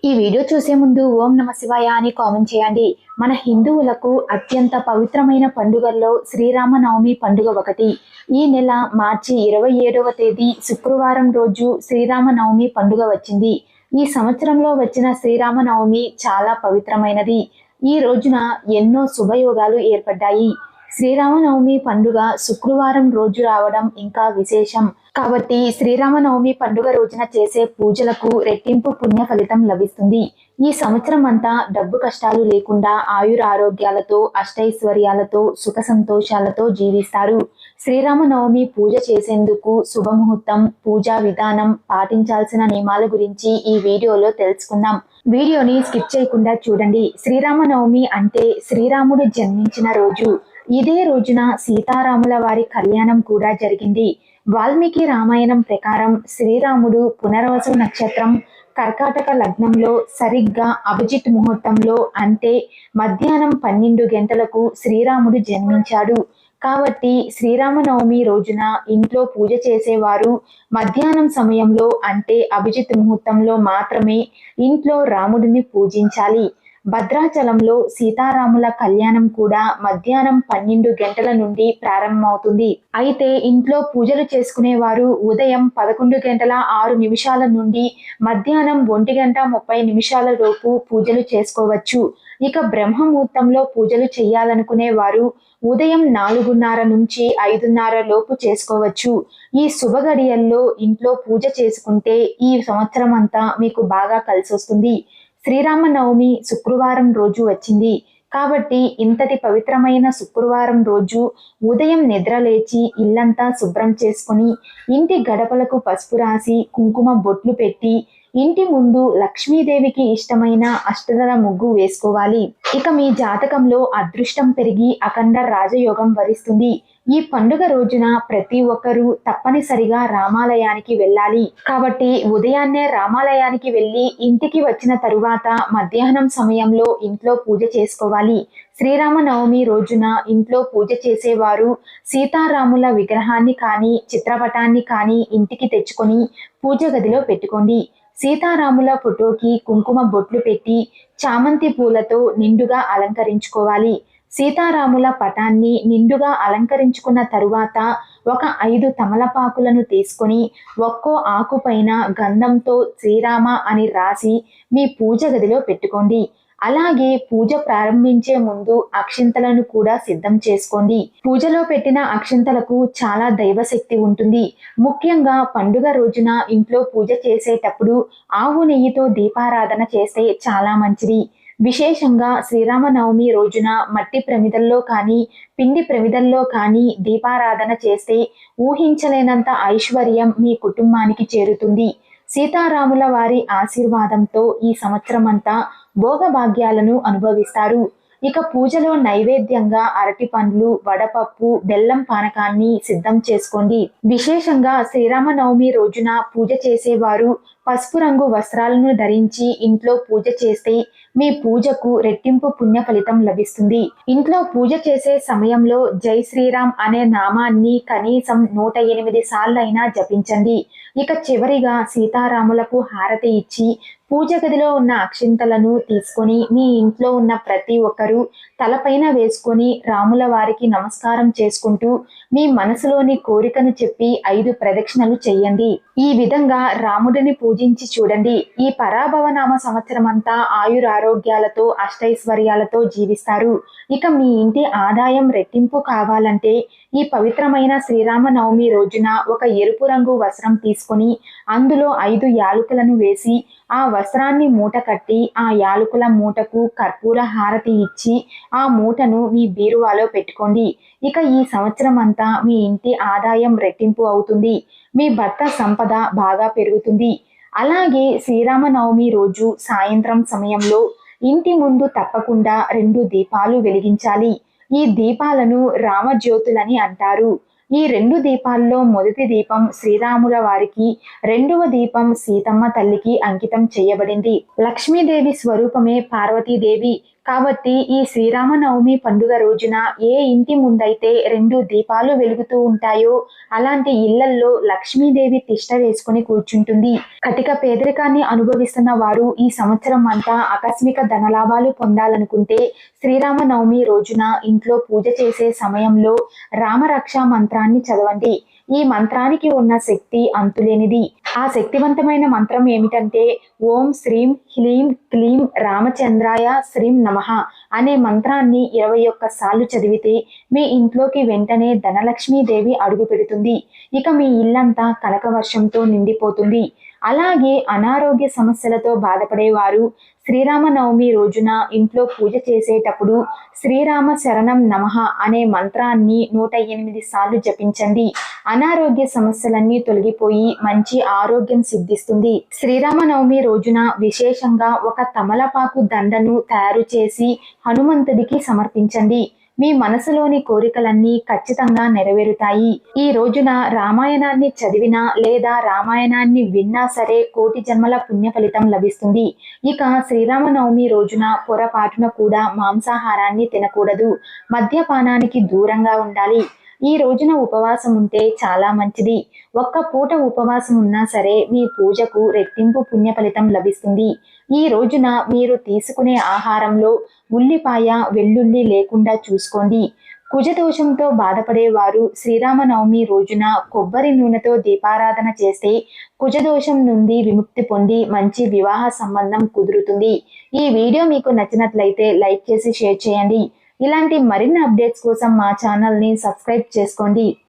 ఈ వీడియో చూసే ముందు ఓం నమ శివాయ అని కామెంట్ చేయండి. మన హిందువులకు అత్యంత పవిత్రమైన పండుగల్లో శ్రీరామనవమి పండుగ ఒకటి. ఈ నెల మార్చి 27వ తేదీ శుక్రవారం రోజు శ్రీరామనవమి పండుగ వచ్చింది. ఈ సంవత్సరంలో వచ్చిన శ్రీరామనవమి చాలా పవిత్రమైనది. ఈ రోజున ఎన్నో శుభయోగాలు ఏర్పడ్డాయి. శ్రీరామనవమి పండుగ శుక్రవారం రోజు రావడం ఇంకా విశేషం. కాబట్టి శ్రీరామనవమి పండుగ రోజున చేసే పూజలకు రెట్టింపు పుణ్య ఫలితం లభిస్తుంది. ఈ సంవత్సరం అంతా డబ్బు కష్టాలు లేకుండా ఆయురారోగ్యాలతో అష్టైశ్వర్యాలతో సుఖ సంతోషాలతో జీవిస్తారు. శ్రీరామనవమి పూజ చేసేందుకు శుభముహూర్తం, పూజా విధానం, పాటించాల్సిన నియమాల గురించి ఈ వీడియోలో తెలుసుకుందాం. వీడియోని స్కిప్ చేయకుండా చూడండి. శ్రీరామనవమి అంటే శ్రీరాముడు జన్మించిన రోజు. ఇదే రోజున సీతారాముల వారి కళ్యాణం కూడా జరిగింది. వాల్మీకి రామాయణం ప్రకారం శ్రీరాముడు పునర్వసు నక్షత్రం కర్కాటక లగ్నంలో సరిగ్గా అభిజిత్ ముహూర్తంలో అంటే మధ్యాహ్నం 12 గంటలకు శ్రీరాముడు జన్మించాడు. కాబట్టి శ్రీరామనవమి రోజున ఇంట్లో పూజ చేసేవారు మధ్యాహ్నం సమయంలో అంటే అభిజిత్ ముహూర్తంలో మాత్రమే ఇంట్లో రాముడిని పూజించాలి. భద్రాచలంలో సీతారాముల కళ్యాణం కూడా మధ్యాహ్నం 12 గంటల నుండి ప్రారంభమవుతుంది. అయితే ఇంట్లో పూజలు చేసుకునేవారు ఉదయం 11 గంటల 6 నిమిషాల నుండి మధ్యాహ్నం 1 గంట 30 నిమిషాల లోపు పూజలు చేసుకోవచ్చు. ఇక బ్రహ్మముహూర్తంలో పూజలు చేయాలనుకునే వారు ఉదయం 4:30 నుంచి 5:30 లోపు చేసుకోవచ్చు. ఈ శుభ గడియల్లో ఇంట్లో పూజ చేసుకుంటే ఈ సంవత్సరం అంతా మీకు బాగా కలిసొస్తుంది. శ్రీరామనవమి శుక్రవారం రోజు వచ్చింది కాబట్టి ఇంతటి పవిత్రమైన శుక్రవారం రోజు ఉదయం నిద్రలేచి ఇల్లంతా శుభ్రం చేసుకుని ఇంటి గడపలకు పసుపు రాసి కుంకుమ బొట్లు పెట్టి ఇంటి ముందు లక్ష్మీదేవికి ఇష్టమైన అష్టదళ ముగ్గు వేసుకోవాలి. ఇక మీ జాతకంలో అదృష్టం పెరిగి అఖండ రాజయోగం వరిస్తుంది. ఈ పండుగ రోజున ప్రతి ఒక్కరూ తప్పనిసరిగా రామాలయానికి వెళ్ళాలి. కాబట్టి ఉదయాన్నే రామాలయానికి వెళ్ళి ఇంటికి వచ్చిన తరువాత మధ్యాహ్నం సమయంలో ఇంట్లో పూజ చేసుకోవాలి. శ్రీరామనవమి రోజున ఇంట్లో పూజ చేసేవారు సీతారాముల విగ్రహాన్ని కానీ చిత్రపటాన్ని కానీ ఇంటికి తెచ్చుకొని పూజ గదిలో పెట్టుకోండి. సీతారాముల ఫోటోకి కుంకుమ బొట్లు పెట్టి చామంతి పూలతో నిండుగా అలంకరించుకోవాలి. సీతారాముల పటాన్ని నిండుగా అలంకరించుకున్న తరువాత ఒక 5 తమలపాకులను తీసుకొని ఒక్కో ఆకు పైన గంధంతో శ్రీరామ అని రాసి మీ పూజ గదిలో పెట్టుకోండి. అలాగే పూజ ప్రారంభించే ముందు అక్షింతలను కూడా సిద్ధం చేసుకోండి. పూజలో పెట్టిన అక్షింతలకు చాలా దైవశక్తి ఉంటుంది. ముఖ్యంగా పండుగ రోజున ఇంట్లో పూజ చేసేటప్పుడు ఆవు నెయ్యితో దీపారాధన చేస్తే చాలా మంచిది. విశేషంగా శ్రీరామనవమి రోజున మట్టి ప్రమిదల్లో కానీ పిండి ప్రమిదల్లో కానీ దీపారాధన చేస్తే ఊహించలేనంత ఐశ్వర్యం మీ కుటుంబానికి చేరుతుంది. సీతారాముల వారి ఆశీర్వాదంతో ఈ సంవత్సరం అంతా భోగభాగ్యాలను అనుభవిస్తారు. ఇక పూజలో నైవేద్యంగా అరటి పండ్లు, వడపప్పు, బెల్లం పానకాన్ని సిద్ధం చేసుకోండి. విశేషంగా శ్రీరామనవమి రోజున పూజ చేసేవారు పసుపు రంగు వస్త్రాలను ధరించి ఇంట్లో పూజ చేస్తే మీ పూజకు రెట్టింపు పుణ్య ఫలితం లభిస్తుంది. ఇంట్లో పూజ చేసే సమయంలో జై శ్రీరామ్ అనే నామాన్ని కనీసం 108 సార్లైనా జపించండి. ఇక చివరిగా సీతారాములకు హారతి ఇచ్చి పూజ గదిలో ఉన్న అక్షింతలను తీసుకొని మీ ఇంట్లో ఉన్న ప్రతి ఒక్కరూ తలపైన వేసుకొని రాముల వారికి నమస్కారం చేసుకుంటూ మీ మనసులోని కోరికను చెప్పి 5 ప్రదక్షిణలు చెయ్యండి. ఈ విధంగా రాముడిని పూజించి చూడండి. ఈ పరాభవనామ సంవత్సరం అంతా ఆయురారోగ్యాలతో అష్టైశ్వర్యాలతో జీవిస్తారు. ఇక మీ ఇంటి ఆదాయం రెట్టింపు కావాలంటే ఈ పవిత్రమైన శ్రీరామనవమి రోజున ఒక ఎరుపు రంగు వస్త్రం తీసుకొని అందులో 5 యాలకులను వేసి ఆ వస్త్రాన్ని మూట కట్టి ఆ యాలకుల మూటకు కర్పూర హారతి ఇచ్చి ఆ మూటను మీ బీరువాలో పెట్టుకోండి. ఇక ఈ సంవత్సరం అంతా మీ ఇంటి ఆదాయం రెట్టింపు అవుతుంది. మీ భర్త సంపద బాగా పెరుగుతుంది. అలాగే శ్రీరామనవమి రోజు సాయంత్రం సమయంలో ఇంటి ముందు తప్పకుండా 2 దీపాలు వెలిగించాలి. ఈ దీపాలను రామజ్యోతులని అంటారు. ఈ 2 దీపాల్లో మొదటి దీపం శ్రీరాముల వారికి, రెండవ దీపం సీతమ్మ తల్లికి అంకితం చేయబడింది. లక్ష్మీదేవి స్వరూపమే పార్వతీదేవి. కాబట్టి ఈ శ్రీరామనవమి పండుగ రోజున ఏ ఇంటి ముందైతే 2 దీపాలు వెలుగుతూ ఉంటాయో అలాంటి ఇళ్లల్లో లక్ష్మీదేవి తిష్ట వేసుకుని కూర్చుంటుంది. కటిక పేదరికాన్ని అనుభవిస్తున్న వారు ఈ సంవత్సరం అంతా ఆకస్మిక ధనలాభాలు పొందాలనుకుంటే శ్రీరామనవమి రోజున ఇంట్లో పూజ చేసే సమయంలో రామరక్ష మంత్రాన్ని చదవండి. ఈ మంత్రానికి ఉన్న శక్తి అంతులేనిది. ఆ శక్తివంతమైన మంత్రం ఏమిటంటే ఓం శ్రీం హ్లీం క్లీం రామచంద్రాయ శ్రీం నమః అనే మంత్రాన్ని 21 సార్లు చదివితే మీ ఇంట్లోకి వెంటనే ధనలక్ష్మీదేవి అడుగు పెడుతుంది. ఇక మీ ఇల్లంతా కనకవర్షంతో నిండిపోతుంది. అలాగే అనారోగ్య సమస్యలతో బాధపడేవారు శ్రీరామనవమి రోజున ఇంట్లో పూజ చేసేటప్పుడు శ్రీరామ శరణం నమః అనే మంత్రాన్ని 108 సార్లు జపించండి. అనారోగ్య సమస్యలన్నీ తొలగిపోయి మంచి ఆరోగ్యం సిద్ధిస్తుంది. శ్రీరామనవమి రోజున విశేషంగా ఒక తమలపాకు దండను తయారు చేసి హనుమంతుడికి సమర్పించండి. మీ మనసులోని కోరికలన్నీ ఖచ్చితంగా నెరవేరుతాయి. ఈ రోజున రామాయణాన్ని చదివినా లేదా రామాయణాన్ని విన్నా సరే కోటి జన్మల పుణ్య ఫలితం లభిస్తుంది. ఇక శ్రీరామనవమి రోజున పొరపాటున కూడా మాంసాహారాన్ని తినకూడదు. మద్యపానానికి దూరంగా ఉండాలి. ఈ రోజున ఉపవాసం ఉంటే చాలా మంచిది. ఒక్క పూట ఉపవాసం ఉన్నా సరే మీ పూజకు రెట్టింపు పుణ్య ఫలితం లభిస్తుంది. ఈ రోజున మీరు తీసుకునే ఆహారంలో ఉల్లిపాయ వెల్లుల్లి లేకుండా చూసుకోండి. కుజదోషంతో బాధపడేవారు శ్రీరామనవమి రోజున కొబ్బరి నూనెతో దీపారాధన చేస్తే కుజదోషం నుండి విముక్తి పొంది మంచి వివాహ సంబంధం కుదురుతుంది. ఈ వీడియో మీకు నచ్చినట్లయితే లైక్ చేసి షేర్ చేయండి. ఇలాంటి మరిన్ని అప్డేట్స్ కోసం మా ఛానల్ని సబ్స్క్రైబ్ చేసుకోండి.